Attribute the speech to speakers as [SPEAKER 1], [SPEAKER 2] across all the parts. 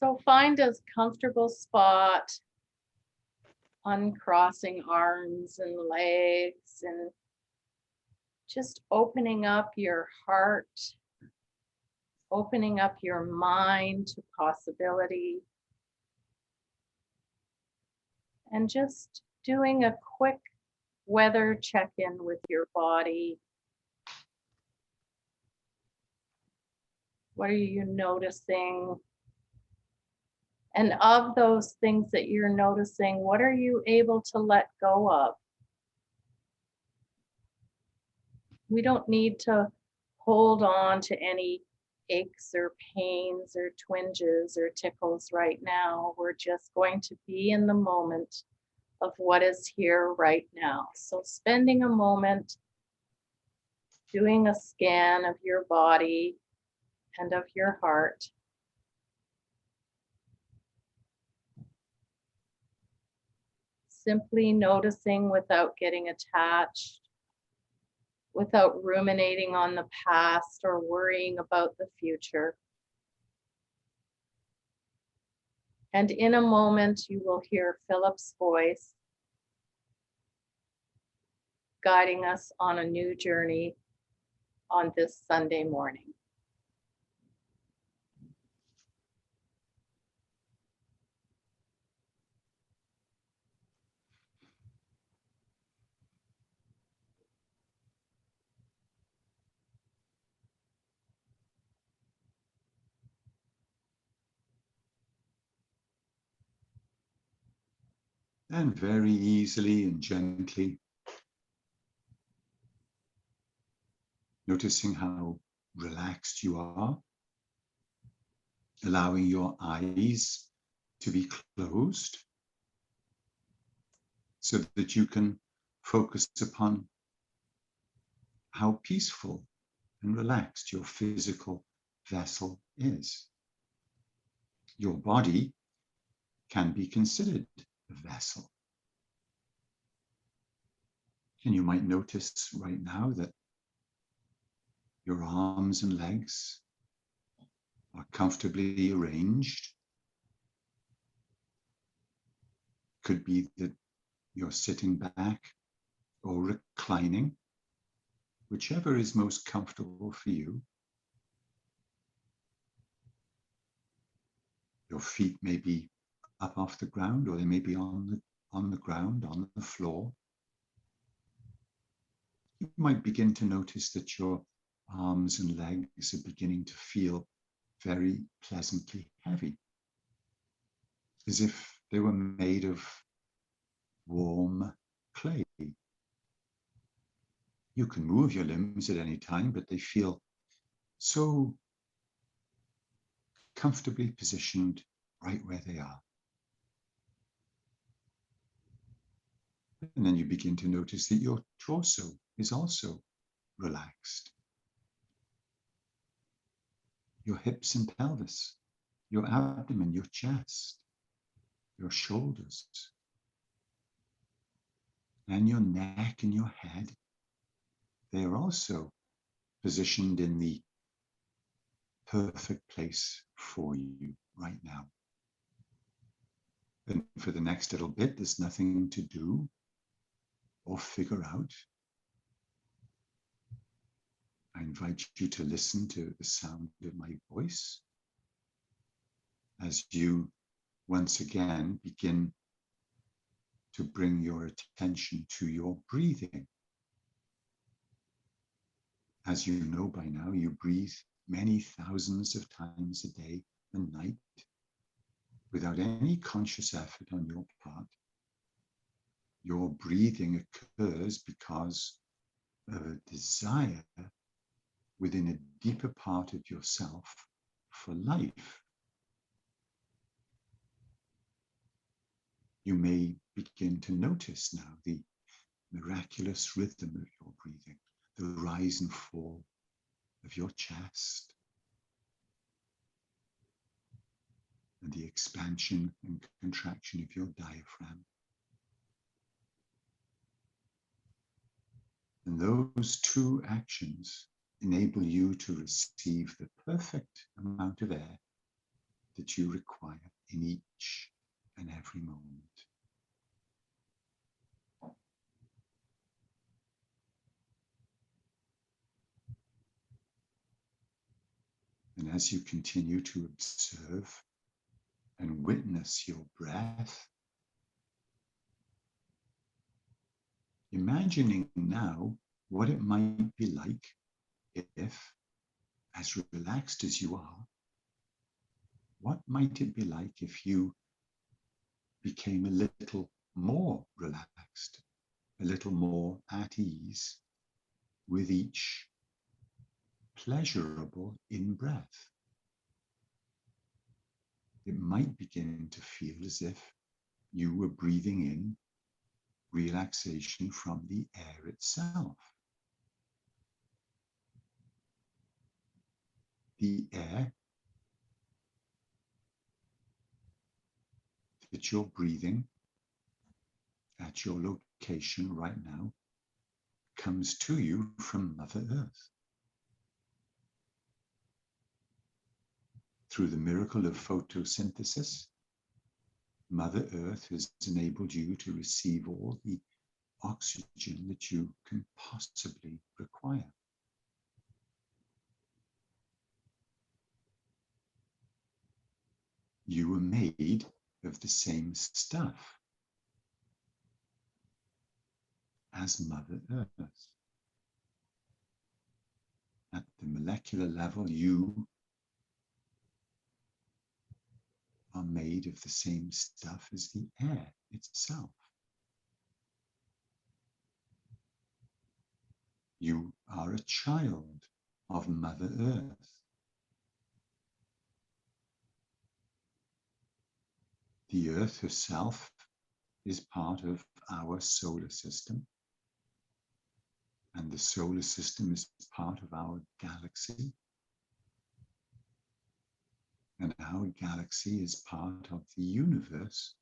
[SPEAKER 1] So find a comfortable spot, uncrossing arms and legs, and just opening up your heart, opening up your mind to possibility, and just doing a quick weather check in with your body. What are you noticing? And of those things that you're noticing, what are you able to let go of? We don't need to hold on to any aches or pains or twinges or tickles right now. We're just going to be in the moment of what is here right now. So, spending a moment doing a scan of your body and of your heart. Simply noticing without getting attached, without ruminating on the past or worrying about the future. And in a moment, you will hear Philip's voice guiding us on a new journey on this Sunday morning.
[SPEAKER 2] And very easily and gently, noticing how relaxed you are, allowing your eyes to be closed so that you can focus upon how peaceful and relaxed your physical vessel is. Your body can be considered a vessel. And you might notice right now that your arms and legs are comfortably arranged. Could be that you're sitting back or reclining, whichever is most comfortable for you. Your feet may be up off the ground, or they may be on the ground, on the floor. You might begin to notice that your arms and legs are beginning to feel very pleasantly heavy, as if they were made of warm clay. You can move your limbs at any time, but they feel so comfortably positioned right where they are. And then you begin to notice that your torso is also relaxed. Your hips and pelvis, your abdomen, your chest, your shoulders, and your neck and your head, they are also positioned in the perfect place for you right now. And for the next little bit, there's nothing to do or figure out. I invite you to listen to the sound of my voice as you once again begin to bring your attention to your breathing. As you know by now, you breathe many thousands of times a day and night without any conscious effort on your part. Your breathing occurs because of a desire within a deeper part of yourself for life. You may begin to notice now the miraculous rhythm of your breathing, the rise and fall of your chest, and the expansion and contraction of your diaphragm. And those two actions enable you to receive the perfect amount of air that you require in each and every moment. And as you continue to observe and witness your breath, imagining now what it might be like if, as relaxed as you are, what might it be like if you became a little more relaxed, a little more at ease with each pleasurable in-breath? It might begin to feel as if you were breathing in relaxation from the air itself. The air that you're breathing at your location right now comes to you from Mother Earth. Through the miracle of photosynthesis, Mother Earth has enabled you to receive all the oxygen that you can possibly require. You were made of the same stuff as Mother Earth. At the molecular level, you are made of the same stuff as the air itself. You are a child of Mother Earth. The Earth herself is part of our solar system, and the solar system is part of our galaxy, and our galaxy is part of the universe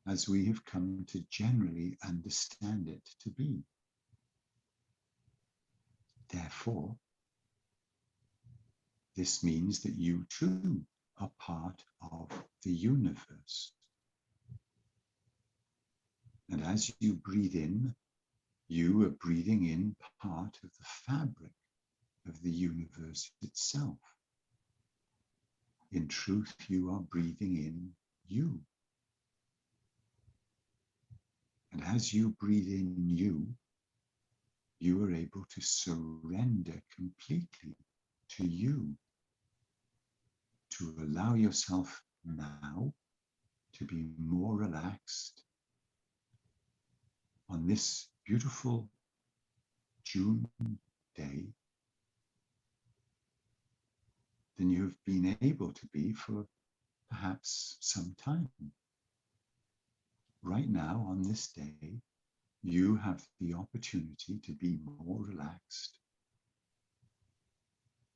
[SPEAKER 2] as we have come to generally understand it to be. Therefore, this means that you too are part of the universe. And as you breathe in, you are breathing in part of the fabric of the universe itself. In truth, you are breathing in you. And as you breathe in you, you are able to surrender completely to you, to allow yourself now to be more relaxed on this beautiful June day than you have been able to be for perhaps some time. Right now, on this day, you have the opportunity to be more relaxed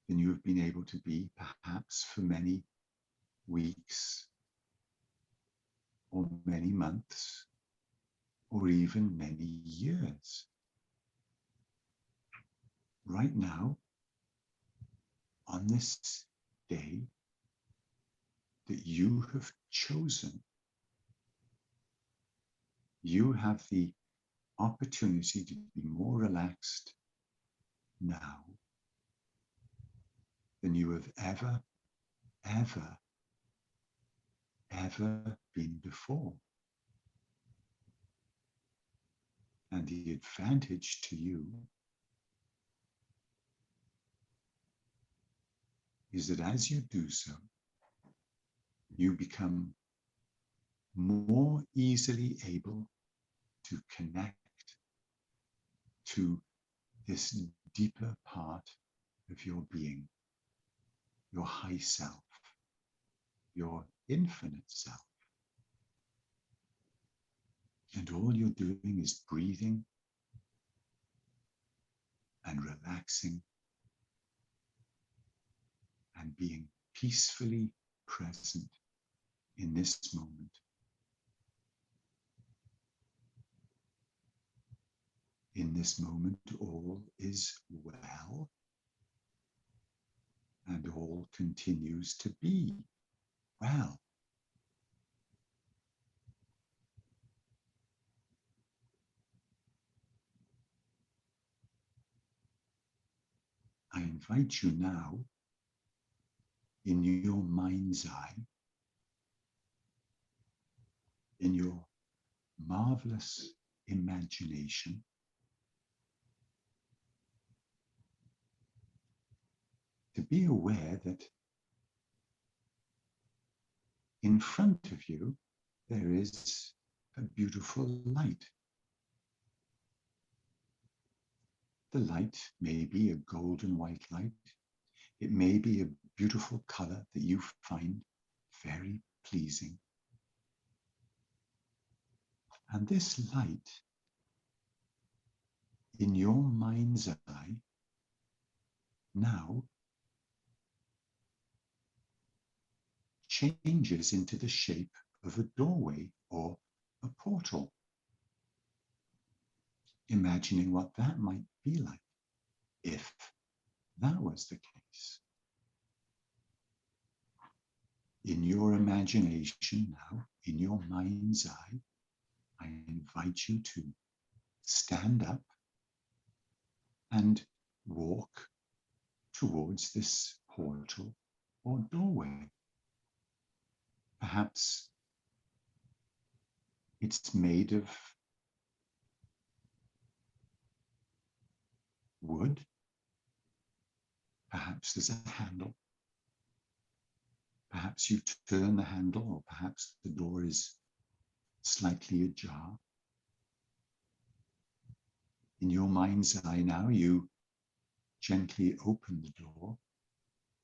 [SPEAKER 2] than you have been able to be perhaps for many weeks or many months or even many years. Right now, on this day that you have chosen, you have the opportunity to be more relaxed now than you have ever been before. And the advantage to you is that as you do so, you become more easily able to connect to this deeper part of your being, your high self, your infinite self. And all you're doing is breathing and relaxing and being peacefully present in this moment. In this moment, all is well, and all continues to be well. I invite you now, in your mind's eye, in your marvelous imagination, to be aware that in front of you there is a beautiful light. The light may be a golden white light. It may be a beautiful color that you find very pleasing. And this light, in your mind's eye, now changes into the shape of a doorway or a portal. Imagining what that might be like if that was the case. In your imagination now, in your mind's eye, I invite you to stand up and walk towards this portal or doorway. Perhaps it's made of wood. Perhaps there's a handle. Perhaps you turn the handle, or perhaps the door is slightly ajar. In your mind's eye now, you gently open the door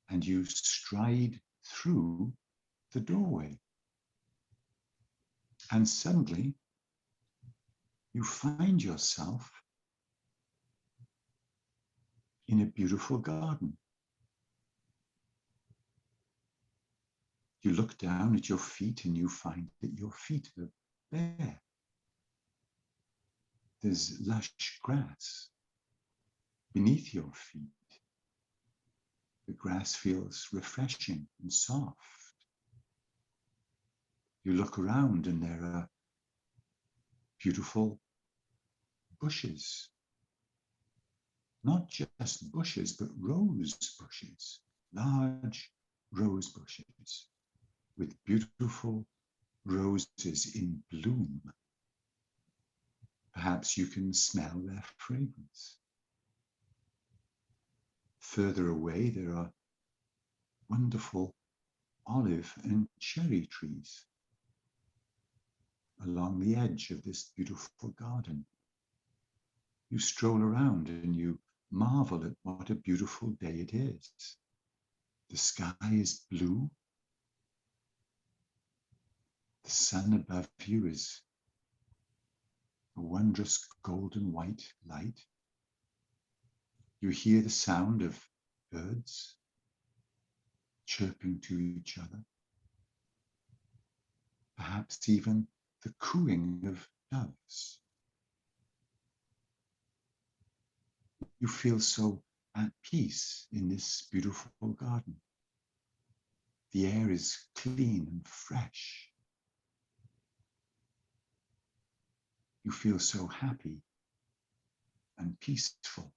[SPEAKER 2] and you stride through the doorway. And suddenly you find yourself in a beautiful garden. You look down at your feet and you find that your feet are bare. There's lush grass beneath your feet. The grass feels refreshing and soft. You look around and there are beautiful bushes. Not just bushes, but rose bushes, large rose bushes with beautiful roses in bloom. Perhaps you can smell their fragrance. Further away, there are wonderful olive and cherry trees along the edge of this beautiful garden. You stroll around and you marvel at what a beautiful day it is. The sky is blue. The sun above you is a wondrous golden white light. You hear the sound of birds chirping to each other. Perhaps even the cooing of doves. You feel so at peace in this beautiful garden. The air is clean and fresh. You feel so happy and peaceful,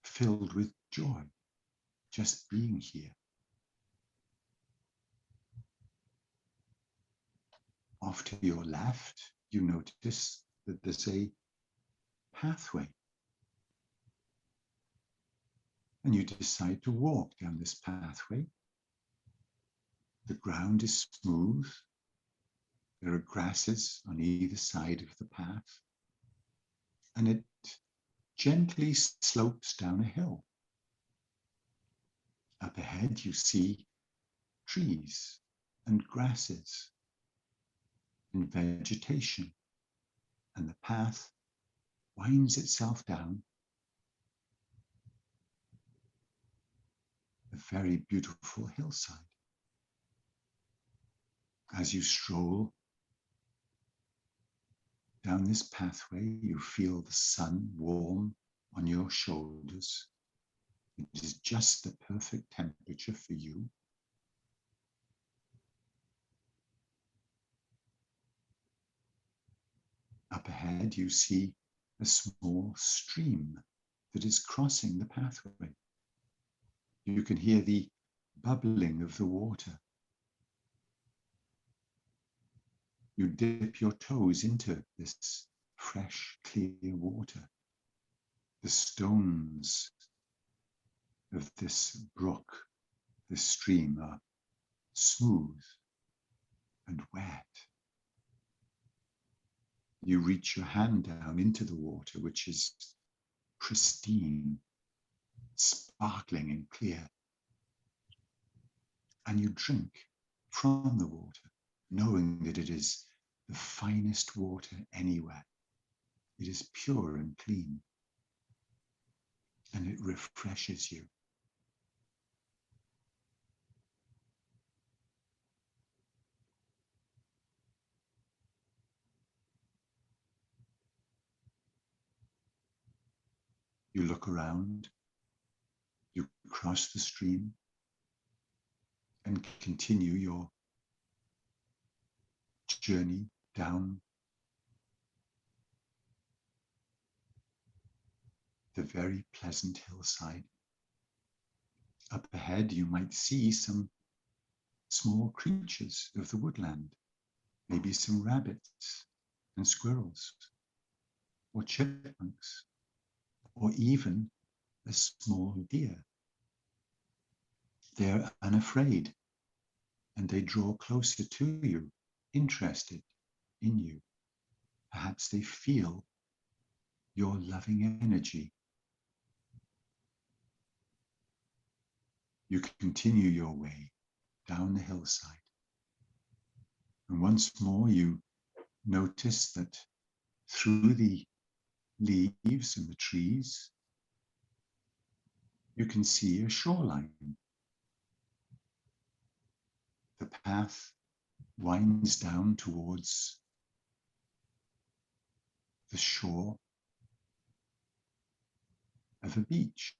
[SPEAKER 2] filled with joy just being here. Off to your left, you notice that there's a pathway. And you decide to walk down this pathway. The ground is smooth. There are grasses on either side of the path. And it gently slopes down a hill. Up ahead, you see trees and grasses and vegetation. And the path winds itself down a very beautiful hillside. As you stroll down this pathway, you feel the sun warm on your shoulders. It is just the perfect temperature for you. Up ahead, you see a small stream that is crossing the pathway. You can hear the bubbling of the water. You dip your toes into this fresh, clear water. The stones of this brook, this stream, are smooth and wet. You reach your hand down into the water, which is pristine, sparkling and clear. And you drink from the water, knowing that it is the finest water anywhere. It is pure and clean, and it refreshes you. You look around, you cross the stream, and continue your journey down the very pleasant hillside. Up ahead, you might see some small creatures of the woodland, maybe some rabbits and squirrels, or chipmunks, or even a small deer. They're unafraid, and they draw closer to you, interested in you. Perhaps they feel your loving energy. You continue your way down the hillside. And once more, you notice that through the leaves and the trees, you can see a shoreline. The path winds down towards the shore of a beach.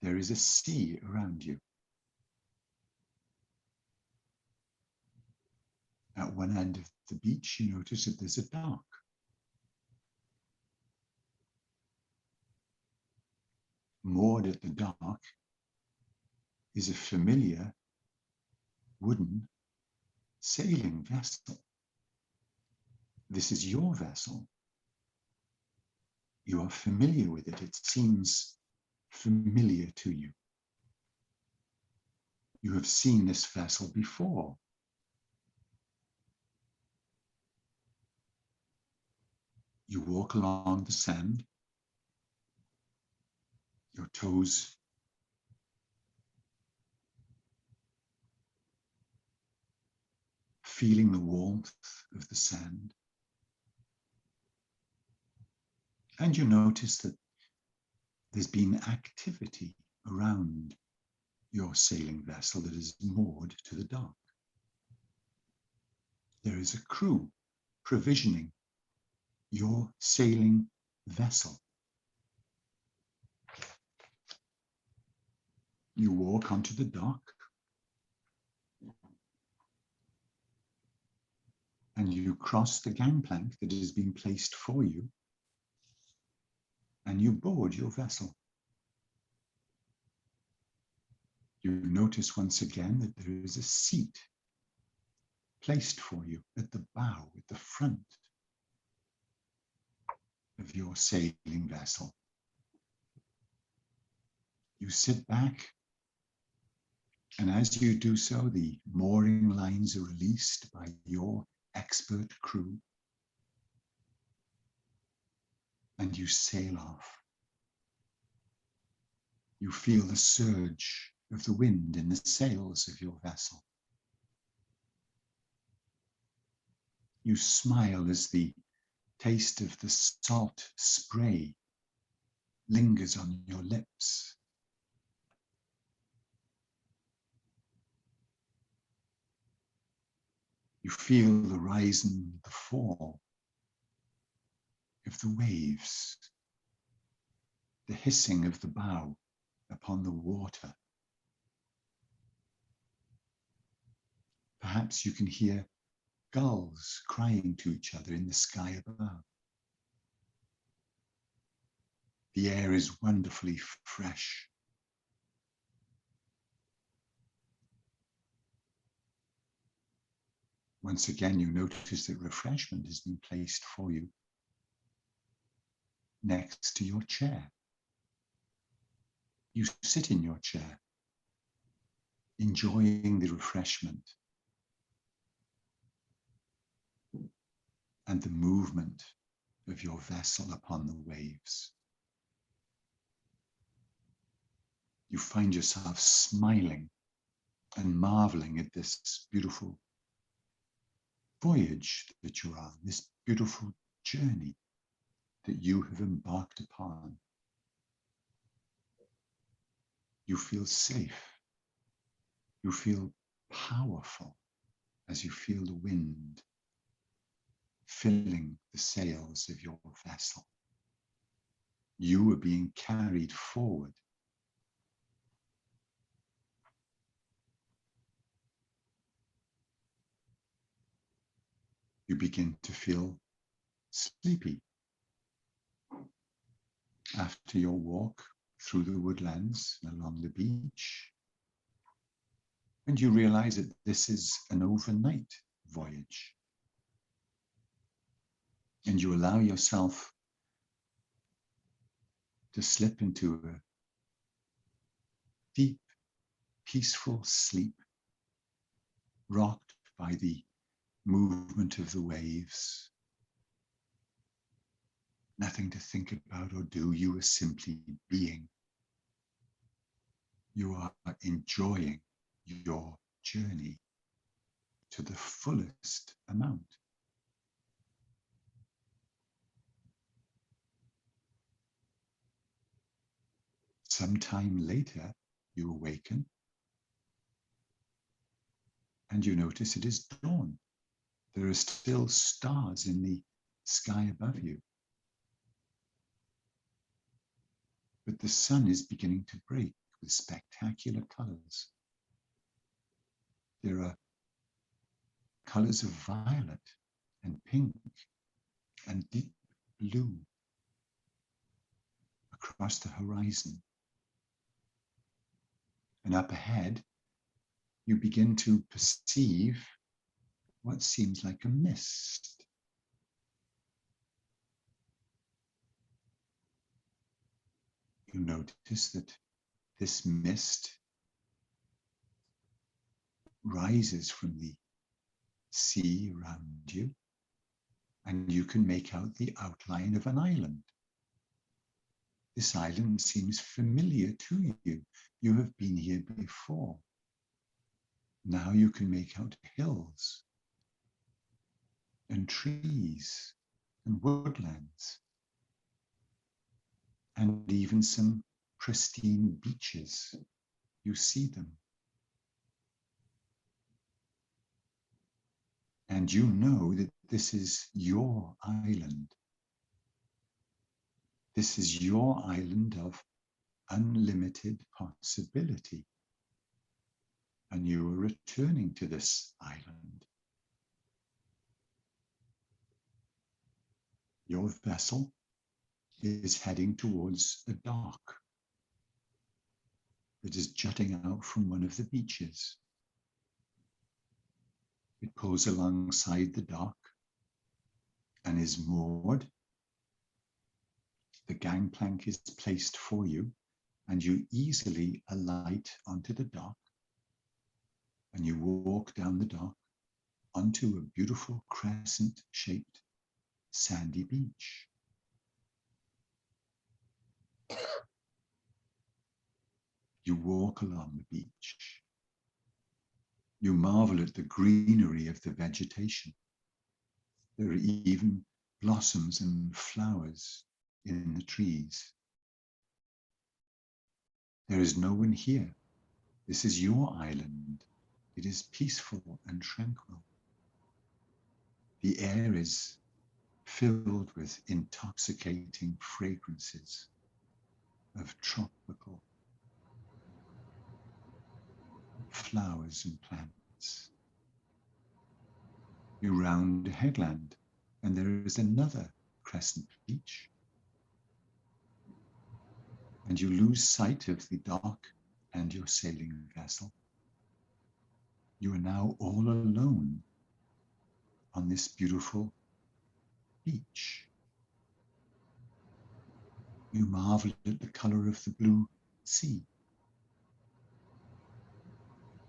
[SPEAKER 2] There is a sea around you. At one end of the beach, you notice that there's a dock. Moored at the dock is a familiar wooden sailing vessel. This is your vessel. You are familiar with it. It seems familiar to you. You have seen this vessel before. You walk along the sand, your toes feeling the warmth of the sand. And you notice that there's been activity around your sailing vessel that is moored to the dock. There is a crew provisioning your sailing vessel. You walk onto the dock and you cross the gangplank that has been placed for you, and you board your vessel. You notice once again that there is a seat placed for you at the bow, at the front of your sailing vessel. You sit back, and as you do so, the mooring lines are released by your expert crew, and you sail off. You feel the surge of the wind in the sails of your vessel. You smile as the taste of the salt spray lingers on your lips. You feel the rise and the fall of the waves the hissing of the bow upon the water. Perhaps you can hear gulls crying to each other in the sky above. The air is wonderfully fresh. Once again, you notice that refreshment has been placed for you next to your chair. You sit in your chair, enjoying the refreshment and the movement of your vessel upon the waves. You find yourself smiling and marveling at this beautiful voyage that you're on, this beautiful journey that you have embarked upon. You feel safe. You feel powerful as you feel the wind filling the sails of your vessel. You are being carried forward. You begin to feel sleepy after your walk through the woodlands and along the beach. And you realize that this is an overnight voyage. And you allow yourself to slip into a deep, peaceful sleep, rocked by the movement of the waves. Nothing to think about or do. You are simply being. You are enjoying your journey to the fullest amount. Sometime later, you awaken and you notice it is dawn. There are still stars in the sky above you. But the sun is beginning to break with spectacular colors. There are colors of violet and pink and deep blue across the horizon. And up ahead, you begin to perceive what seems like a mist. You notice that this mist rises from the sea around you, and you can make out the outline of an island. This island seems familiar to you. You have been here before. Now you can make out hills and trees and woodlands and even some pristine beaches. You see them. And you know that this is your island. This is your island of unlimited possibility. And you are returning to this island. Your vessel is heading towards a dock that is jutting out from one of the beaches. It pulls alongside the dock and is moored. The gangplank is placed for you, and you easily alight onto the dock, and you walk down the dock onto a beautiful crescent-shaped sandy beach. You walk along the beach. You marvel at the greenery of the vegetation. There are even blossoms and flowers in the trees. There is no one here. This is your island. It is peaceful and tranquil. The air is filled with intoxicating fragrances. of tropical flowers and plants. You round a headland and there is another crescent beach. And you lose sight of the dock and your sailing vessel. You are now all alone on this beautiful beach. You marvel at the color of the blue sea.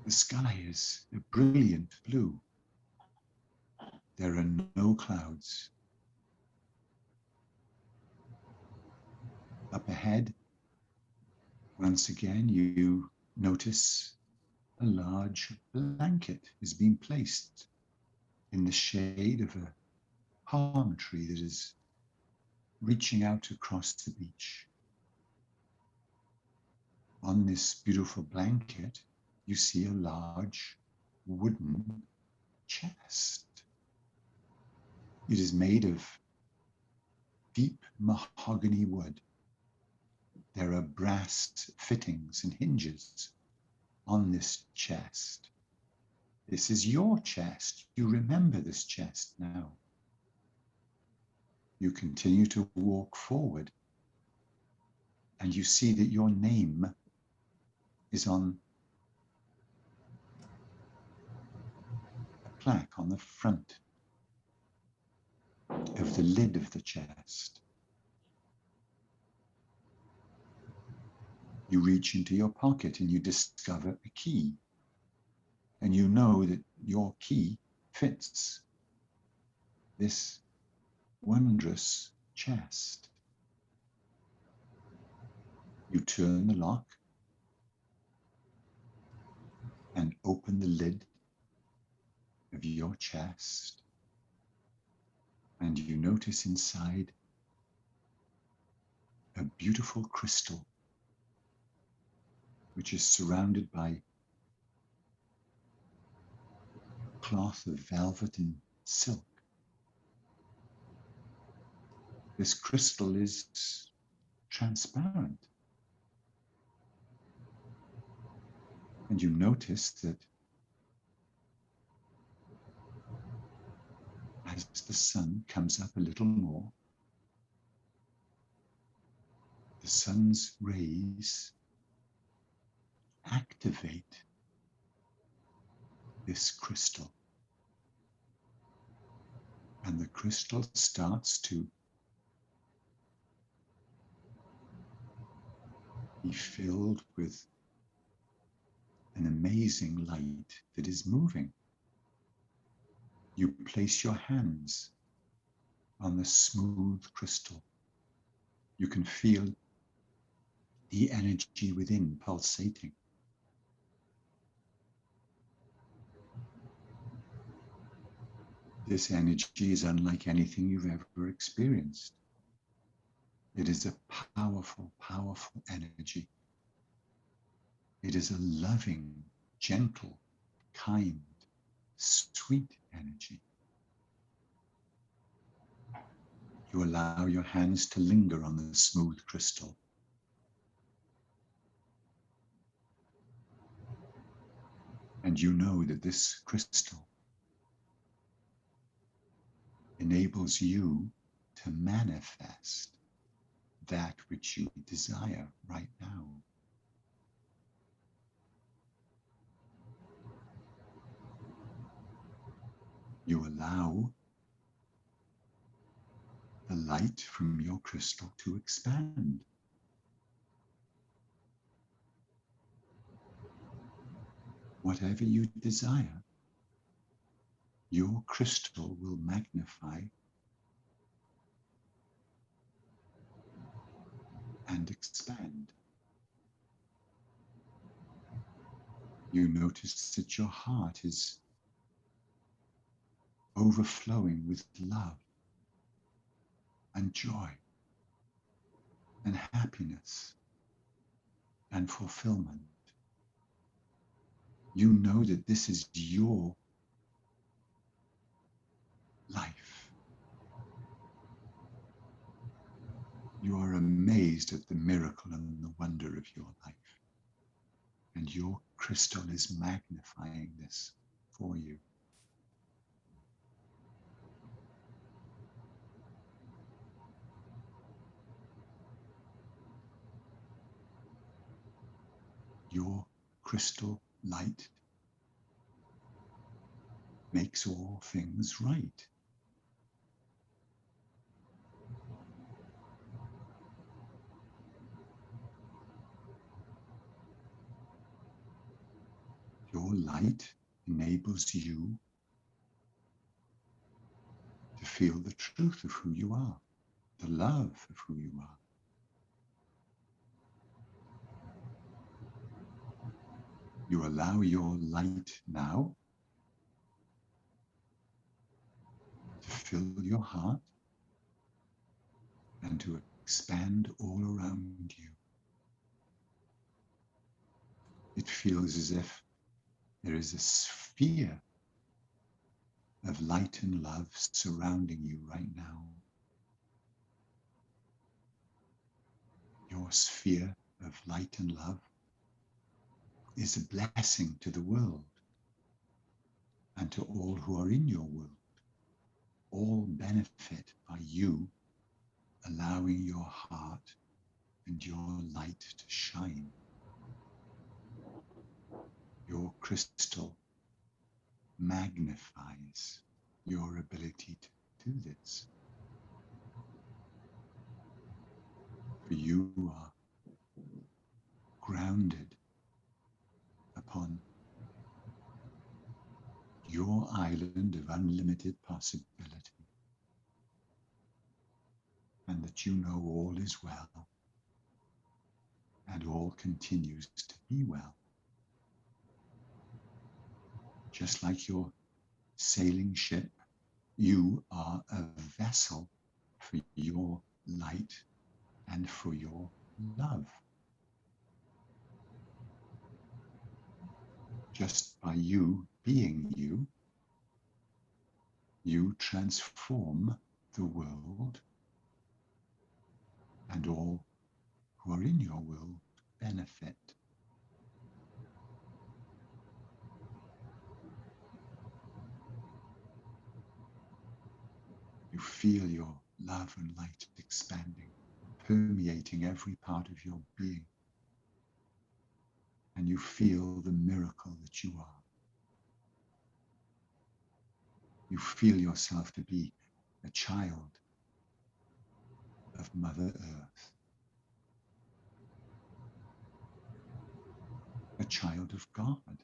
[SPEAKER 2] The sky is a brilliant blue. There are no clouds. Up ahead, once again, you notice a large blanket is being placed in the shade of a palm tree that is reaching out across the beach. On this beautiful blanket, you see a large wooden chest. It is made of deep mahogany wood. There are brass fittings and hinges on this chest. This is your chest. You remember this chest now. You continue to walk forward and you see that your name is on a plaque on the front of the lid of the chest. You reach into your pocket and you discover a key. And you know that your key fits this wondrous chest. You turn the lock and open the lid of your chest. And you notice inside a beautiful crystal which is surrounded by cloth of velvet and silk. This crystal is transparent. And you notice that as the sun comes up a little more, the sun's rays activate this crystal. And the crystal starts to be filled with an amazing light that is moving. You place your hands on the smooth crystal. You can feel the energy within pulsating. This energy is unlike anything you've ever experienced. It is a powerful, powerful energy. It is a loving, gentle, kind, sweet energy. You allow your hands to linger on the smooth crystal. And you know that this crystal enables you to manifest that which you desire right now. You allow the light from your crystal to expand. Whatever you desire, your crystal will magnify and expand. You notice that your heart is overflowing with love and joy and happiness and fulfillment. You know that this is your life. You are amazed at the miracle and the wonder of your life. And your crystal is magnifying this for you. Your crystal light makes all things right. Your light enables you to feel the truth of who you are, the love of who you are. You allow your light now to fill your heart and to expand all around you. It feels as if there is a sphere of light and love surrounding you right now. Your sphere of light and love is a blessing to the world and to all who are in your world. All benefit by you allowing your heart and your light to shine. Your crystal magnifies your ability to do this. For you are grounded upon your island of unlimited possibility, and that you know all is well and all continues to be well. Just like your sailing ship, you are a vessel for your light and for your love. Just by you being you, you transform the world, and all who are in your world benefit. You feel your love and light expanding, permeating every part of your being. And you feel the miracle that you are. You feel yourself to be a child of Mother Earth, a child of God,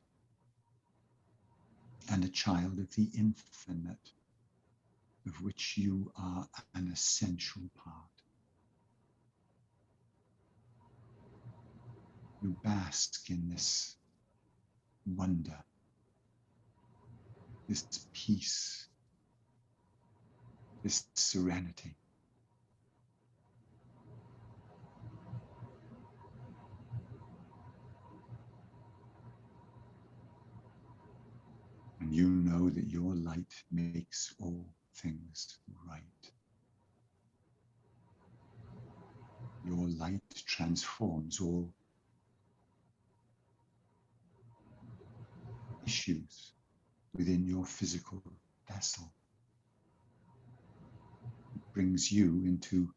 [SPEAKER 2] and a child of the infinite, of which you are an essential part. You bask in this wonder, this peace, this serenity. And you know that your light makes all things right. Your light transforms all issues within your physical vessel. It brings you into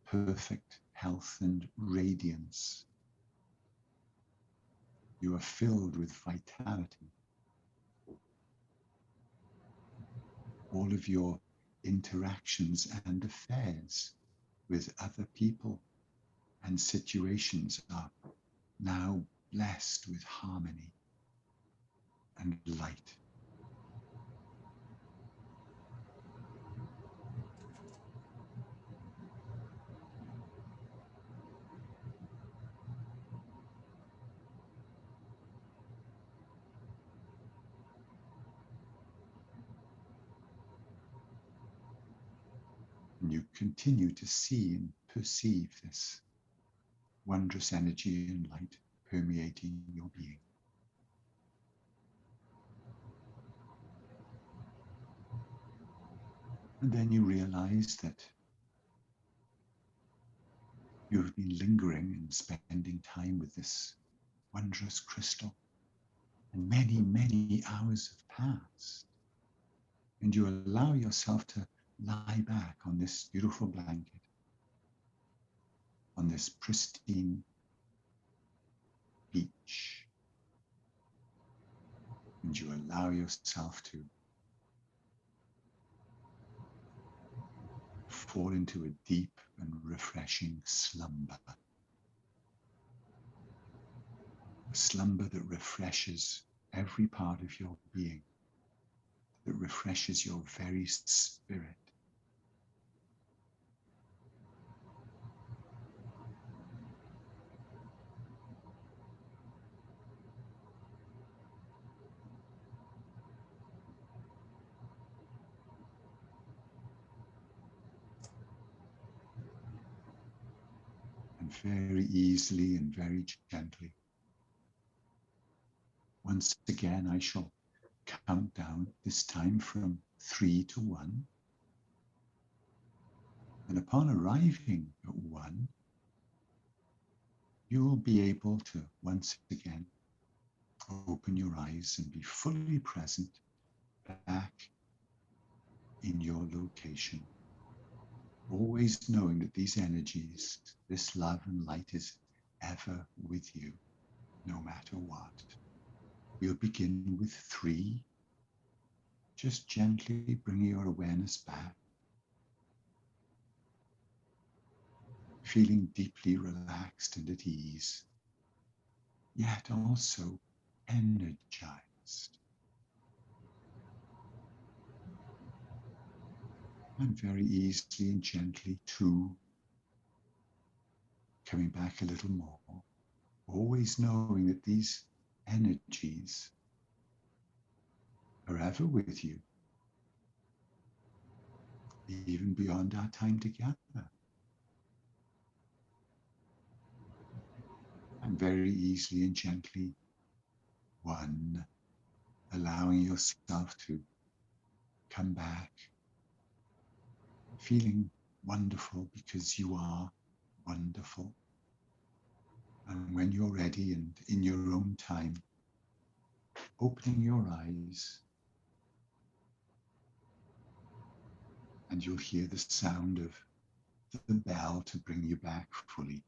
[SPEAKER 2] perfect health and radiance. You are filled with vitality. All of your interactions and affairs with other people and situations are now blessed with harmony and light. And you continue to see and perceive this wondrous energy and light permeating your being. And then you realize that You have been lingering and spending time with this wondrous crystal, and many, many hours have passed. And you allow yourself to lie back on this beautiful blanket, on this pristine beach, and you allow yourself to fall into a deep and refreshing slumber. A slumber that refreshes every part of your being, that refreshes your very spirit. And very easily and very gently, once again, I shall count down, this time from 3 to 1. And upon arriving at 1, you will be able to once again open your eyes and be fully present back in your location. Always knowing that these energies, this love and light is ever with you, no matter what. We'll begin with 3. Just gently bring your awareness back, feeling deeply relaxed and at ease, yet also energized. And very easily and gently 2, coming back a little more, always knowing that these energies are ever with you, even beyond our time together. And very easily and gently 1, allowing yourself to come back, feeling wonderful because you are wonderful. And when you're ready and in your own time, opening your eyes, and you'll hear the sound of the bell to bring you back fully.